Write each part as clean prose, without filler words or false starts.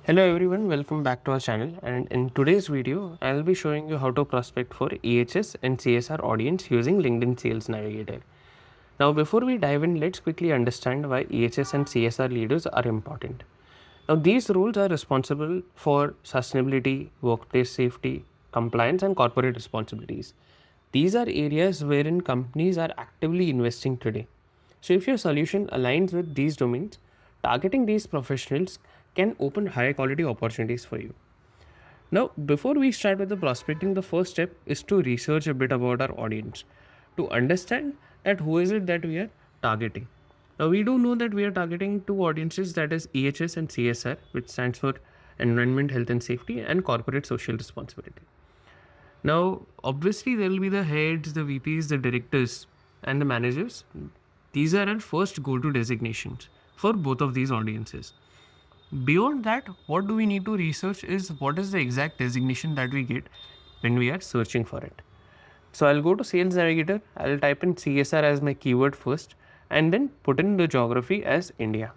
Hello everyone, welcome back to our channel, and in today's video I'll be showing you how to prospect for EHS and CSR audience using LinkedIn Sales Navigator. Now before we dive in, let's quickly understand why EHS and CSR leaders are important. Now these roles are responsible for sustainability, workplace safety, compliance and corporate responsibilities. These are areas wherein companies are actively investing today. So if your solution aligns with these domains, targeting these professionals can open higher quality opportunities for you. Now, before we start with the prospecting, the first step is to research a bit about our audience to understand that who is it that we are targeting. Now, we do know that we are targeting two audiences, that is EHS and CSR, which stands for Environment, Health and Safety and Corporate Social Responsibility. Now, obviously, there will be the heads, the VPs, the directors, and the managers. These are our first go to designations for both of these audiences. Beyond that, what do we need to research is what is the exact designation that we get when we are searching for it. So I'll go to Sales Navigator, I'll type in CSR as my keyword first, and then put in the geography as India.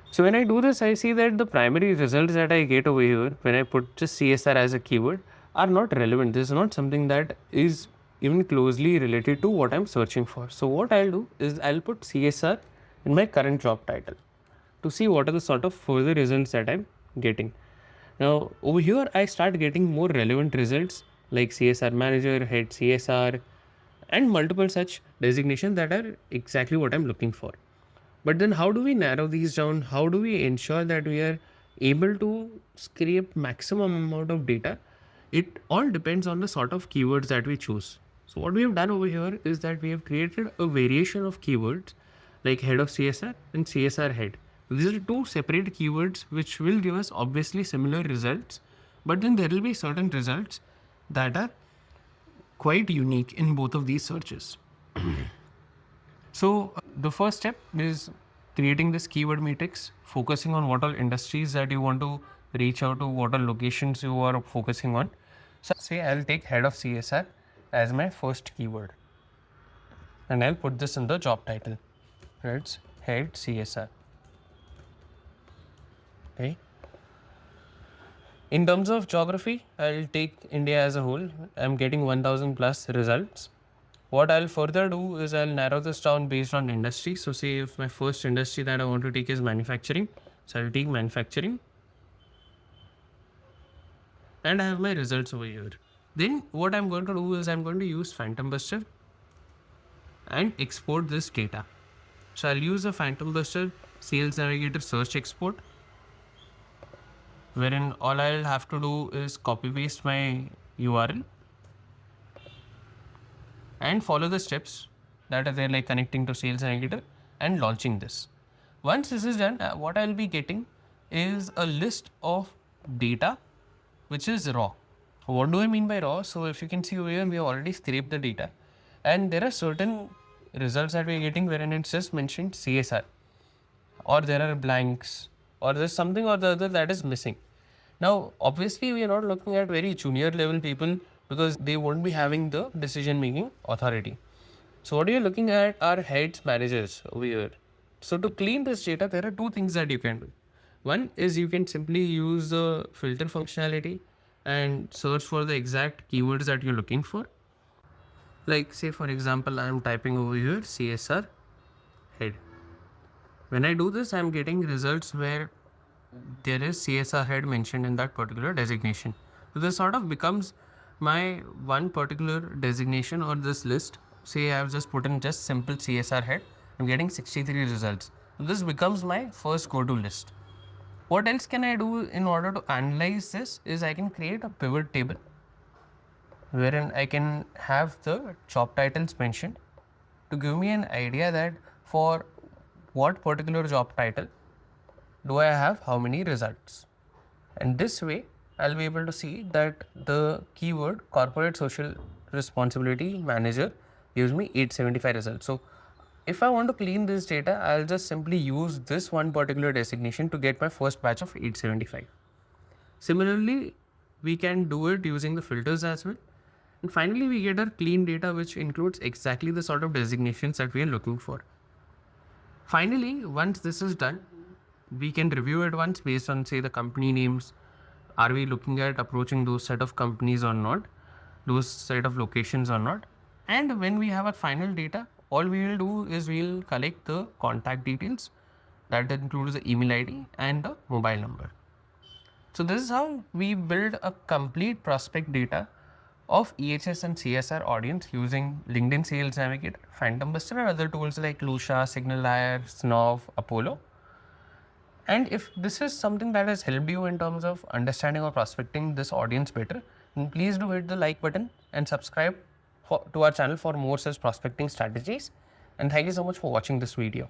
So when I do this, I see that the primary results that I get over here when I put just CSR as a keyword are not relevant. This is not something that is even closely related to what I'm searching for. So what I'll do is I'll put CSR in my current job title to see what are the sort of further results that I'm getting. Now over here I start getting more relevant results like CSR manager, head CSR, and multiple such designations that are exactly what I'm looking for. But then how do we narrow these down? How do we ensure that we are able to scrape maximum amount of data? It all depends on the sort of keywords that we choose. So what we have done over here is that we have created a variation of keywords like head of CSR and CSR head. These are two separate keywords which will give us obviously similar results, but then there will be certain results that are quite unique in both of these searches. So the first step is creating this keyword matrix, focusing on what all industries that you want to reach out to, what all locations you are focusing on. So say I'll take head of CSR as my first keyword, and I'll put this in the job title. It's head CSR. Okay. In terms of geography, I'll take India as a whole. I'm getting 1000 plus results. What I'll further do is I'll narrow this down based on industry. So say if my first industry that I want to take is manufacturing, so I'll take manufacturing and I have my results over here. Then what I'm going to do is I'm going to use PhantomBuster and export this data. So I'll use a PhantomBuster Sales Navigator search export, wherein all I'll have to do is copy paste my URL and follow the steps that are there, like connecting to Sales Navigator and launching this. Once this is done, what I'll be getting is a list of data which is raw. What do I mean by raw? So if you can see over here, we have already scraped the data and there are certain results that we're getting wherein it's just mentioned CSR, or there are blanks, or there's something or the other that is missing. Now, obviously, we are not looking at very junior level people because they won't be having the decision making authority. So, what you're looking at are heads, managers over here. So, to clean this data, there are two things that you can do. One is you can simply use the filter functionality and search for the exact keywords that you're looking for. Like, say, for example, I'm typing over here CSR head. When I do this, I'm getting results where there is CSR head mentioned in that particular designation. So this sort of becomes my one particular designation or this list. Say I've just put in just simple CSR head, I'm getting 63 results. So this becomes my first go-to list. What else can I do in order to analyze this is I can create a pivot table wherein I can have the job titles mentioned to give me an idea that for what particular job title do I have how many results. And this way I'll be able to see that the keyword corporate social responsibility manager gives me 875 results. So if I want to clean this data, I'll just simply use this one particular designation to get my first batch of 875. Similarly, we can do it using the filters as well. And finally, we get our clean data, which includes exactly the sort of designations that we are looking for. Finally, once this is done, we can review it once based on, say, the company names. Are we looking at approaching those set of companies or not, those set of locations or not? And when we have our final data, all we will do is we'll collect the contact details. That includes the email ID and the mobile number. So this is how we build a complete prospect data of EHS and CSR audience using LinkedIn Sales Navigator, PhantomBuster, and other tools like Lusha, SignalHire, Snov, Apollo. And if this is something that has helped you in terms of understanding or prospecting this audience better, then please do hit the like button and subscribe to our channel for more such prospecting strategies. And thank you so much for watching this video.